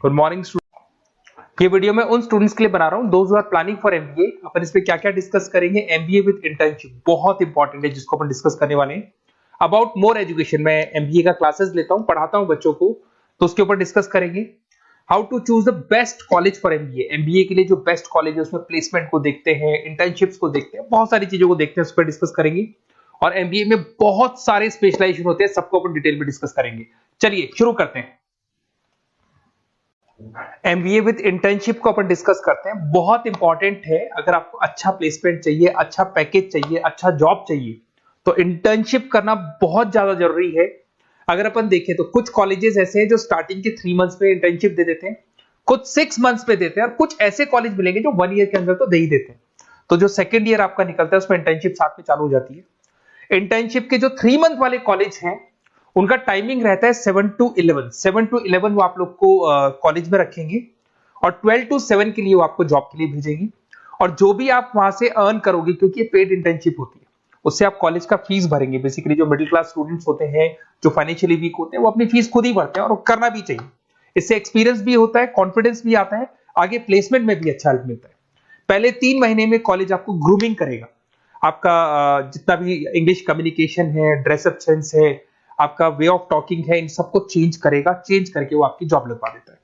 Good morning student. ये video मैं उन स्टूडेंट्स के लिए बना रहा हूं those who are planning for MBA. अपन इस पे क्या क्या डिस्कस करेंगे, एमबीए विद इंटर्नशिप बहुत इंपॉर्टेंट है जिसको अपन डिस्कस करने वाले हैं। अबाउट मोर एजुकेशन, मैं एमबीए का क्लासेस लेता हूं, पढ़ाता हूं बच्चों को, तो उसके ऊपर डिस्कस करेंगे। How to choose the best college for MBA, MBA के लिए जो बेस्ट कॉलेज है उसमें प्लेसमेंट को देखते हैं, इंटर्नशिप्स को देखते हैं, बहुत सारी चीजों को देखते हैं, उस पर डिस्कस करेंगे। और एमबीए में बहुत सारे स्पेशलाइजेशन होते हैं, सबको अपन डिटेल में डिस्कस करेंगे। चलिए शुरू करते हैं। एमबीए विद इंटर्नशिप को अपन डिस्कस करते हैं, बहुत इंपॉर्टेंट है। अगर आपको अच्छा प्लेसमेंट चाहिए, अच्छा पैकेज चाहिए, अच्छा जॉब चाहिए, तो इंटर्नशिप करना बहुत ज्यादा जरूरी है। अगर अपन देखें तो कुछ कॉलेजेस ऐसे हैं जो स्टार्टिंग के 3 मंथ्स पे इंटर्नशिप दे देते हैं, कुछ 6 मंथ्स पे देते हैं, और कुछ ऐसे कॉलेज मिलेंगे जो 1 ईयर के अंदर तो दे ही देते हैं। तो जो सेकेंड ईयर आपका निकलता है उसमें इंटर्नशिप साथ में चालू हो जाती है। इंटर्नशिप के जो 3 मंथ वाले कॉलेज हैं उनका टाइमिंग रहता है 7 to 11। 7 to 11 वो आप लोग को कॉलेज में रखेंगे, और 12 to 7 के लिए वो आपको जॉब के लिए भेजेंगे। और जो भी आप वहां से अर्न करोगे, क्योंकि ये पेड इंटर्नशिप होती है, उससे आप कॉलेज का फीस भरेंगे। बेसिकली जो मिडिल क्लास स्टूडेंट्स होते हैं, जो फाइनेंशियली वीक होते हैं, वो अपनी फीस खुद ही भरते हैं, और करना भी चाहिए। इससे एक्सपीरियंस भी होता है, कॉन्फिडेंस भी आता है, आगे प्लेसमेंट में भी अच्छा हेल्प मिलता है। पहले 3 महीने में कॉलेज आपको ग्रूमिंग करेगा, आपका जितना भी इंग्लिश कम्युनिकेशन है, ड्रेसअप सेंस है, आपका वे ऑफ टॉकिंग है, इन सबको चेंज करेगा। चेंज करके वो आपकी जॉब लगवा देता है।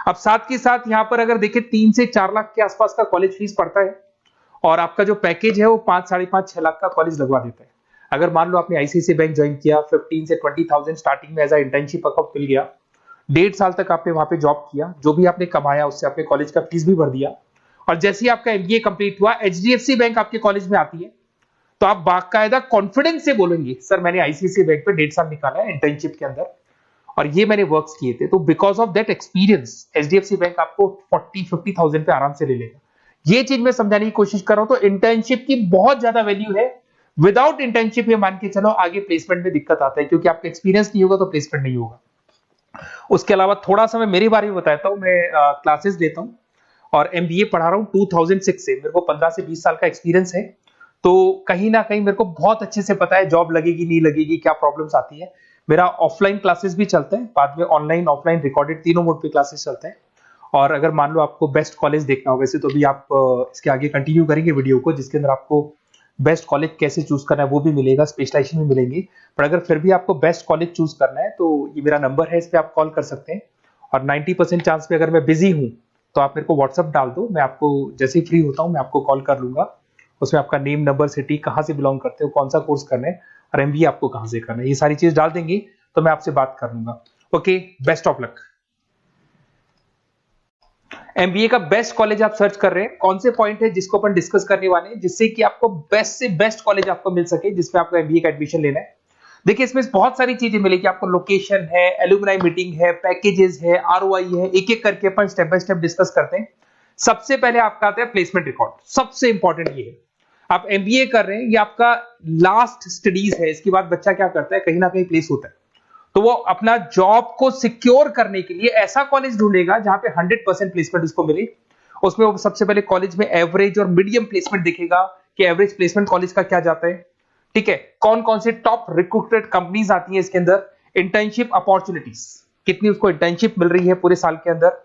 अब साथ के साथ यहाँ पर अगर देखें 3 से 4 लाख के आसपास का कॉलेज फीस पड़ता है, और आपका जो पैकेज है वो 5, 5.5, 6 लाख का कॉलेज लगवा देता है। अगर मान लो आपने आईसीआईसीआई बैंक ज्वाइन किया, 15 से 20,000 स्टार्टिंग में एज अ इंटर्नशिप अकाउंट मिल गया, 1.5 साल तक आपने वहां पे जॉब किया, जो भी आपने कमाया उससे आपने कॉलेज का फीस भी भर दिया, और जैसे ही आपका एमबीए कंप्लीट हुआ, एचडीएफसी बैंक आपके कॉलेज में आती है, तो आप बाकायदा कॉन्फिडेंस से बोलेंगे सर मैंने आईसीआईसीआई बैंक पे 1.5 साल निकाला है इंटर्नशिप के अंदर, और ये मैंने वर्क्स किए थे। तो because of that experience HDFC bank आपको 40-50,000 पे आराम से ले लेगा। ये चीज मैं समझाने की कोशिश कर रहा हूं। तो इंटर्नशिप की बहुत ज्यादा वैल्यू है। विदाउट इंटर्नशिप ये मान के चलो आगे प्लेसमेंट में दिक्कत आता है, क्योंकि आपका एक्सपीरियंस नहीं होगा तो प्लेसमेंट नहीं होगा। उसके अलावा थोड़ा सा मैं मेरे बारे में बताता हूँ। मैं क्लासेस लेता हूँ और एमबीए पढ़ा रहा हूँ 2006 से। मेरे को 15 से 20 साल का एक्सपीरियंस है, तो कहीं ना कहीं मेरे को बहुत अच्छे से पता है जॉब लगेगी नहीं लगेगी, क्या प्रॉब्लम्स आती है। मेरा ऑफलाइन क्लासेस भी चलते हैं, बाद में ऑनलाइन ऑफलाइन रिकॉर्डेड तीनों मोड पे क्लासेस चलते हैं। और अगर मान लो आपको बेस्ट कॉलेज देखना हो, वैसे तो भी आप इसके आगे कंटिन्यू करेंगे वीडियो को, जिसके अंदर आपको बेस्ट कॉलेज कैसे चूज करना है वो भी मिलेगा, स्पेशलाइजेशन भी मिलेंगे। पर अगर फिर भी आपको बेस्ट कॉलेज चूज करना है तो ये मेरा नंबर है, इस पर आप कॉल कर सकते हैं। और 90% चांस पे अगर मैं बिजी हूँ तो आप मेरे को व्हाट्सअप डाल दो, मैं आपको जैसे ही फ्री होता हूँ मैं आपको कॉल कर लूंगा। उसमें आपका नेम, नंबर, सिटी, कहाँ से बिलोंग करते हो, कौन सा कोर्स करना है, और एमबीए आपको कहाँ से करना है, ये सारी चीज डाल देंगे तो मैं आपसे बात कर लूंगा। Okay, best of luck. MBA का बेस्ट कॉलेज आप सर्च कर रहे हैं, कौन से पॉइंट है जिसको अपन डिस्कस करने वाले हैं, जिससे कि आपको बेस्ट से बेस्ट कॉलेज आपको मिल सके जिसमें आपको एमबीए का एडमिशन लेना है। देखिए इसमें बहुत सारी चीजें मिलेगी आपको, लोकेशन है, एलुमनाई मीटिंग है, पैकेजेस है, आरओआई है, एक एक करके अपन स्टेप बाय स्टेप डिस्कस करते हैं। सबसे पहले आपका आता है प्लेसमेंट रिकॉर्ड। सबसे इंपॉर्टेंट ये है, आप एमबीए कर रहे हैं, ये आपका लास्ट स्टडीज है, इसके बाद बच्चा क्या करता है, कहीं ना कहीं प्लेस होता है, तो वो अपना जॉब को सिक्योर करने के लिए ऐसा कॉलेज ढूंढेगा जहां पे 100% प्लेसमेंट उसको मिले। उसमें वो सबसे पहले कॉलेज में एवरेज और मीडियम प्लेसमेंट देखेगा कि एवरेज प्लेसमेंट कॉलेज का क्या जाता है, ठीक है, कौन कौन से टॉप रिक्रूटेड कंपनीज आती है इसके अंदर, इंटर्नशिप अपॉर्चुनिटीज कितनी उसको इंटर्नशिप मिल रही है पूरे साल के अंदर,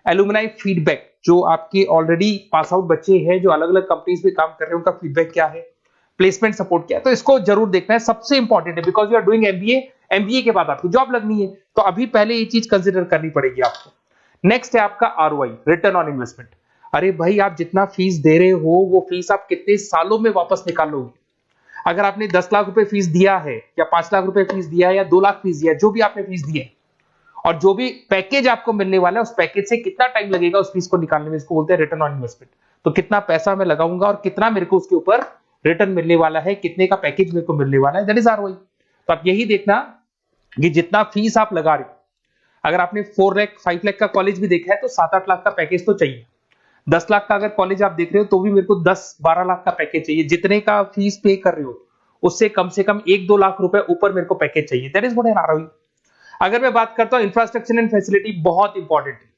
एलुमनाई फीडबैक, जो आपके ऑलरेडी पास आउट बच्चे हैं जो अलग अलग कंपनीज में काम कर रहे हैं उनका फीडबैक क्या है, प्लेसमेंट सपोर्ट क्या है। तो इसको जरूर देखना है, सबसे इंपॉर्टेंट है, because you are doing MBA, MBA के बाद आपकी जॉब लगनी है, तो अभी पहले ये चीज कंसिडर करनी पड़ेगी आपको। नेक्स्ट है आपका आरओआई, रिटर्न ऑन इन्वेस्टमेंट। अरे भाई आप जितना फीस दे रहे हो वो फीस आप कितने सालों में वापस निकालोगे। अगर आपने 10 लाख रुपए फीस दिया है, या 5 लाख रुपए फीस दिया है, या 2 लाख फीस दिया है, जो भी आपने फीस दी है, और जो भी पैकेज आपको मिलने वाला है उस पैकेज से कितना टाइम लगेगा उस फीस को निकालने में, इसको बोलते हैं रिटर्न ऑन इन्वेस्टमेंट। तो कितना पैसा मैं लगाऊंगा और कितना मेरे को उसके ऊपर रिटर्न मिलने वाला है, कितने का पैकेज मेरे को मिलने वाला है, दैट इज आरओआई। तो आप यही देखना कि जितना फीस आप लगा रहे हो, अगर आपने 4 लाख 5 लाख का कॉलेज भी देखा है तो 7-8 लाख का पैकेज तो चाहिए। 10 लाख का अगर कॉलेज आप देख रहे हो तो भी मेरे को 10-12 लाख का पैकेज चाहिए। जितने का फीस पे कर रहे हो उससे कम से कम 1-2 लाख रुपए ऊपर मेरे को पैकेज चाहिए, that is what an ROI. अगर मैं बात करता हूं इंफ्रास्ट्रक्चर एंड फैसिलिटी, बहुत इंपॉर्टेंट है।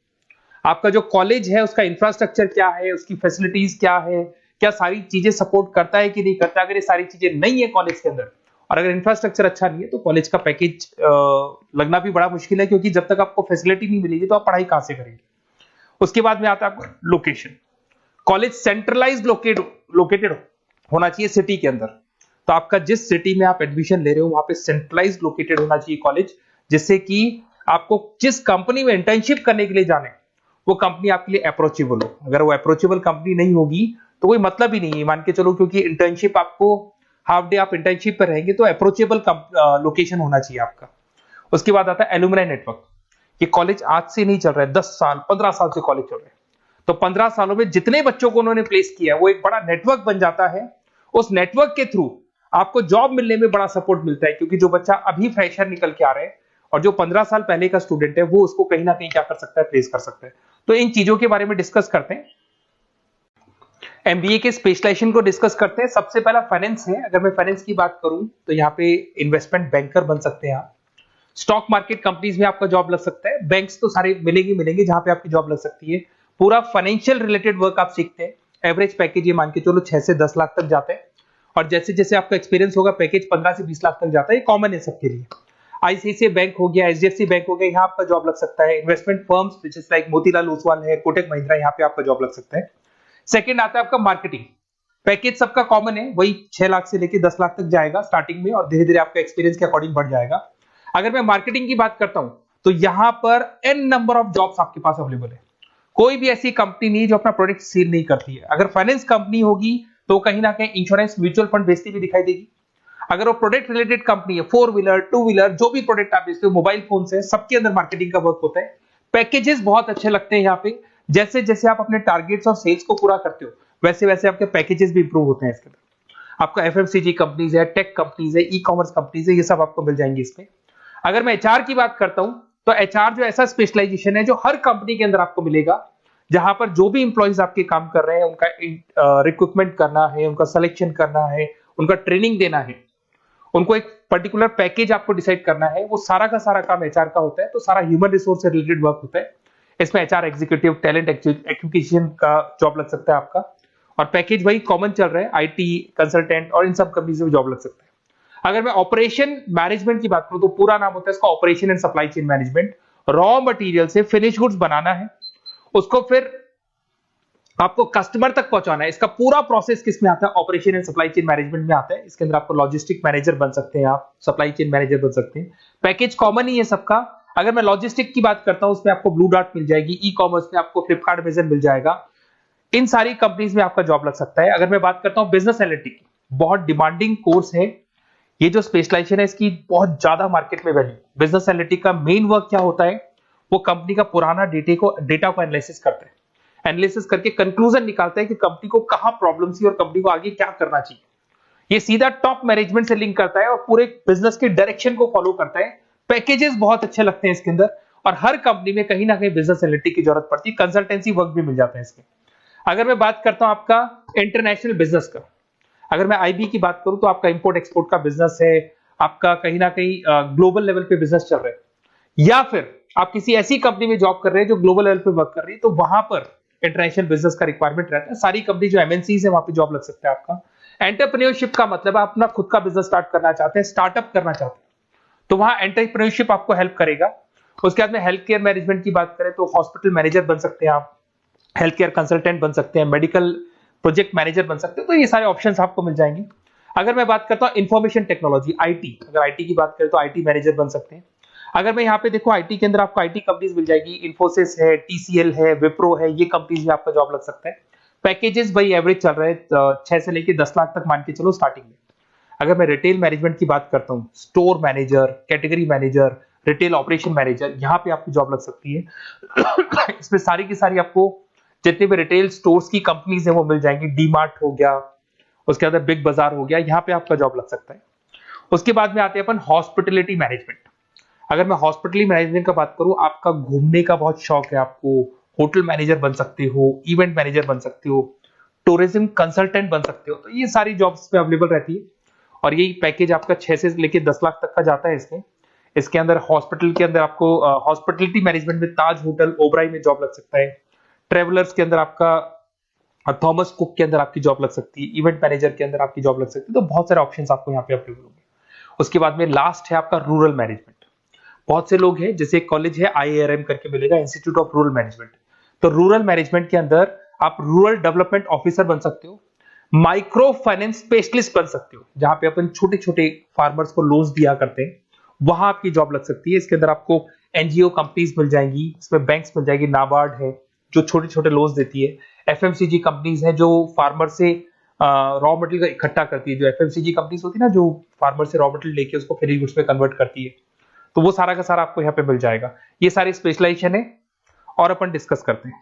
आपका जो कॉलेज है उसका इंफ्रास्ट्रक्चर क्या है, उसकी फैसिलिटीज क्या है, क्या सारी चीजें सपोर्ट करता है कि नहीं करता। अगर ये सारी चीजें नहीं है कॉलेज के अंदर, और अगर इंफ्रास्ट्रक्चर अच्छा नहीं है तो कॉलेज का पैकेज लगना भी बड़ा मुश्किल है, क्योंकि जब तक आपको फैसिलिटी नहीं मिलेगी तो आप पढ़ाई कहां से करेंगे। उसके बाद में आता है आपका लोकेशन। कॉलेज सेंट्रलाइज्ड लोकेटेड होना चाहिए सिटी के अंदर। तो आपका जिस सिटी में आप एडमिशन ले रहे हो वहां पे सेंट्रलाइज्ड लोकेटेड होना चाहिए कॉलेज, जिससे कि आपको जिस कंपनी में इंटर्नशिप करने के लिए जाने वो कंपनी आपके लिए अप्रोचेबल हो। अगर वो अप्रोचेबल कंपनी नहीं होगी तो कोई मतलब ही नहीं है, मान के चलो, क्योंकि इंटर्नशिप आपको हाफ डे आप इंटर्नशिप पर रहेंगे तो अप्रोचेबल लोकेशन होना चाहिए आपका। उसके बाद आता है एलुमनाई नेटवर्क। ये कॉलेज आज से नहीं चल रहा है, 10 साल 15 साल से कॉलेज चल रहा है। तो 15 सालों में जितने बच्चों को उन्होंने प्लेस किया वो एक बड़ा नेटवर्क बन जाता है। उस नेटवर्क के थ्रू आपको जॉब मिलने में बड़ा सपोर्ट मिलता है, क्योंकि जो बच्चा अभी फ्रेशर निकल के आ रहे हैं और जो 15 साल पहले का स्टूडेंट है वो उसको कहीं ना कहीं क्या कर सकता है, प्लेस कर सकता है। तो इन चीजों के बारे में डिस्कस करते हैं। एमबीए के स्पेशलाइजेशन को डिस्कस करते हैं। सबसे पहला फाइनेंस है। अगर मैं फाइनेंस की बात करूं तो यहाँ पे इन्वेस्टमेंट बैंकर बन सकते हैं आप। स्टॉक मार्केट कंपनीज में आपका जॉब लग सकता है। बैंक्स तो सारे मिलेंगे जहां पे आपकी जॉब लग सकती है। पूरा फाइनेंशियल रिलेटेड वर्क आप सीखते हैं। एवरेज पैकेज ये मान के चलो 6 से 10 लाख तक जाते हैं, और जैसे जैसे आपका एक्सपीरियंस होगा पैकेज 15 से 20 लाख तक जाता है। ये कॉमन है सबके लिए। आईसीआईसीआई बैंक हो गया, एचडीएफसी बैंक हो गया, यहाँ आपका जॉब लग सकता है। Investment firms which is like Motilal Oswal है, कोटक महिंद्रा, यहाँ पे आपका जॉब लग सकता है। सेकंड आता है आपका मार्केटिंग। पैकेज सबका कॉमन है, वही 6 लाख से लेके 10 लाख तक जाएगा स्टार्टिंग में, और धीरे धीरे आपका एक्सपीरियंस के अकॉर्डिंग बढ़ जाएगा। अगर मैं मार्केटिंग की बात करता हूं तो यहां पर एन नंबर ऑफ जॉब्स आपके पास अवेलेबल है। कोई भी ऐसी कंपनी नहीं जो अपना प्रोडक्ट सेल नहीं करती है। अगर फाइनेंस कंपनी होगी तो कहीं ना कहीं इंश्योरेंस म्यूचुअल फंड बेचती भी दिखाई देगी। अगर वो प्रोडक्ट रिलेटेड कंपनी है, 4 व्हीलर 2 व्हीलर जो भी प्रोडक्ट आप बेचते हो, मोबाइल फोन से, सबके अंदर मार्केटिंग का वर्क होता है। पैकेजेस बहुत अच्छे लगते हैं यहाँ पे। जैसे जैसे आप अपने टारगेट्स और सेल्स को पूरा करते हो वैसे वैसे आपके पैकेजेस भी इंप्रूव होते हैं इसके अंदर। आपका एफएमसीजी कंपनीज है, टेक कंपनीज है, ई कॉमर्स कंपनीज है, ये सब आपको मिल जाएंगे इसमें। अगर मैं एचआर की बात करता हूं तो एचआर जो ऐसा स्पेशलाइजेशन है जो हर कंपनी के अंदर आपको मिलेगा, जहां पर जो भी इंप्लॉइज आपके काम कर रहे हैं उनका रिक्रूटमेंट करना है, उनका सिलेक्शन करना है, उनका ट्रेनिंग देना है, उनको एक पर्टिकुलर पैकेज आपको डिसाइड करना है, वो सारा का सारा काम एचआर का होता है। तो सारा ह्यूमन रिसोर्स से रिलेटेड वर्क होता है। इसमें एचआर एग्जीक्यूटिव, टैलेंट एक्विजिशन का जॉब लग सकता है आपका, और पैकेज वही कॉमन चल रहा है, आईटी कंसल्टेंट और इन सब कंपनीज में जॉब लग सकता है। अगर मैं ऑपरेशन मैनेजमेंट की बात करूं तो पूरा नाम होता है इसका operation and supply chain management. Raw material से फिनिश गुड्स बनाना है, उसको फिर आपको कस्टमर तक पहुंचाना है। इसका पूरा प्रोसेस किसमें आता है, operation and supply chain management में आता है। इसके अंदर आपको लॉजिस्टिक मैनेजर बन सकते हैं, आप सप्लाई चेन मैनेजर बन सकते हैं। पैकेज कॉमन ही है सबका। अगर मैं लॉजिस्टिक की बात करता हूं उसमें आपको ब्लू डॉट मिल जाएगी, ई कॉमर्स में आपको फ्लिपकार्ट अमेज़न मिल जाएगा। इन सारी कंपनीज में आपका जॉब लग सकता है। अगर मैं बात करता हूं बिजनेस एनालिटिक, बहुत डिमांडिंग कोर्स है ये जो स्पेशलाइजेशन है, इसकी बहुत ज्यादा मार्केट में वैल्यू। बिजनेस एनालिटिक का मेन वर्क क्या होता है, वो कंपनी का पुराना डेटा को एनालिसिस करता है, एनालिसिस करके कंक्लूजन निकालता है कि कंपनी को कहां प्रॉब्लम थी और कंपनी को आगे क्या करना चाहिए। ये सीधा टॉप मैनेजमेंट से लिंक करता है और पूरे बिजनेस के डायरेक्शन को फॉलो करता है। पैकेजेस बहुत अच्छे लगते हैं इसके अंदर, और हर कंपनी में कहीं ना कहीं बिजनेस एनालिटिक की जरूरत पड़ती है। कंसल्टेंसी वर्क भी मिल जाता है इसमें। अगर मैं बात करता हूं आपका इंटरनेशनल बिजनेस का, अगर मैं आईबी की बात करूं तो आपका इंपोर्ट एक्सपोर्ट का बिजनेस है, आपका कहीं ना कहीं ग्लोबल लेवल पे बिजनेस चल रहा है, या फिर आप किसी ऐसी कंपनी में जॉब कर रहे हैं जो ग्लोबल लेवल पे वर्क कर रही है, तो वहां पर इंटरनेशनल बिजनेस का रिक्वायरमेंट रहता है। सारी कंपनी जो एमएनसीज है वहां पे जॉब लग सकता है आपका। एंटरप्रेन्योरशिप का मतलब आप अपना खुद का बिजनेस स्टार्ट करना चाहते हैं, स्टार्टअप करना चाहते हैं, तो वहां एंटरप्रेन्योरशिप आपको हेल्प करेगा। उसके बाद में हेल्थ केयर मैनेजमेंट की बात करें तो हॉस्पिटल मैनेजर बन सकते हैं आप, हेल्थ केयर कंसल्टेंट बन सकते हैं, मेडिकल प्रोजेक्ट मैनेजर बन सकते हैं। तो ये सारे ऑप्शंस आपको मिल जाएंगे। अगर मैं बात करता हूं इंफॉर्मेशन टेक्नोलॉजी, आईटी, अगर आईटी की बात करें तो आईटी मैनेजर बन सकते हैं। अगर मैं यहाँ पे देखो आईटी के अंदर आपको आईटी कंपनीज मिल जाएगी, इन्फोसिस है, टीसीएल है, विप्रो है, ये कंपनीज में आपका जॉब लग सकता है। पैकेजेस भाई एवरेज चल रहे हैं 6 से लेके 10 लाख तक मान के चलो स्टार्टिंग में। अगर मैं रिटेल मैनेजमेंट की बात करता हूँ, store manager, category manager, retail operation manager, यहाँ पे आपकी जॉब लग सकती है। इसमें सारी की सारी आपको जितने भी रिटेल स्टोर्स की कंपनीज है वो मिल जाएंगी। डीमार्ट हो गया, उसके बाद बिग बाजार हो गया, यहाँ पे आपका जॉब लग सकता है। उसके बाद में आते हैं अपन हॉस्पिटलिटी मैनेजमेंट। अगर मैं हॉस्पिटलिटी मैनेजमेंट का बात करूं, आपका घूमने का बहुत शौक है, आपको होटल मैनेजर बन सकते हो, इवेंट मैनेजर बन सकते हो, टूरिज्म कंसल्टेंट बन सकते हो, तो ये सारी जॉब्स पे अवेलेबल रहती है। और यही पैकेज आपका 6 से लेके 10 लाख तक का जाता है इसमें। इसके अंदर हॉस्पिटल के अंदर आपको हॉस्पिटलिटी मैनेजमेंट में ताज होटल, ओबराई में जॉब लग सकता है। ट्रेवलर्स के अंदर आपका थॉमस कुक के अंदर आपकी जॉब लग सकती है। इवेंट मैनेजर के अंदर आपकी जॉब लग सकती है। तो बहुत सारे ऑप्शंस आपको यहाँ पे अवेलेबल होंगे। उसके बाद में लास्ट है आपका रूरल मैनेजमेंट। बहुत से लोग हैं, जैसे एक कॉलेज है IIRM करके मिलेगा, इंस्टीट्यूट ऑफ रूरल मैनेजमेंट। तो रूरल मैनेजमेंट के अंदर आप रूरल डेवलपमेंट ऑफिसर बन सकते हो, माइक्रो फाइनेंस स्पेशलिस्ट बन सकते हो, जहां पे अपन छोटे छोटे फार्मर्स को लोन्स दिया करते हैं, वहां आपकी जॉब लग सकती है। इसके अंदर आपको एनजीओ कंपनीज मिल जाएंगी, इसमें बैंक्स मिल जाएगी, नाबार्ड है जो छोटे छोटे लोन्स देती है, एफएमसीजी कंपनीज है जो फार्मर से रॉ मटेरियल इकट्ठा करती है, जो एफएमसीजी कंपनीज होती है ना, जो फार्मर से रॉ मटेरियल लेके उसको फिर गुड्स में कन्वर्ट करती है, तो वो सारा का सारा आपको यहाँ पे मिल जाएगा। ये सारी स्पेशलाइजेशन है और अपन डिस्कस करते हैं।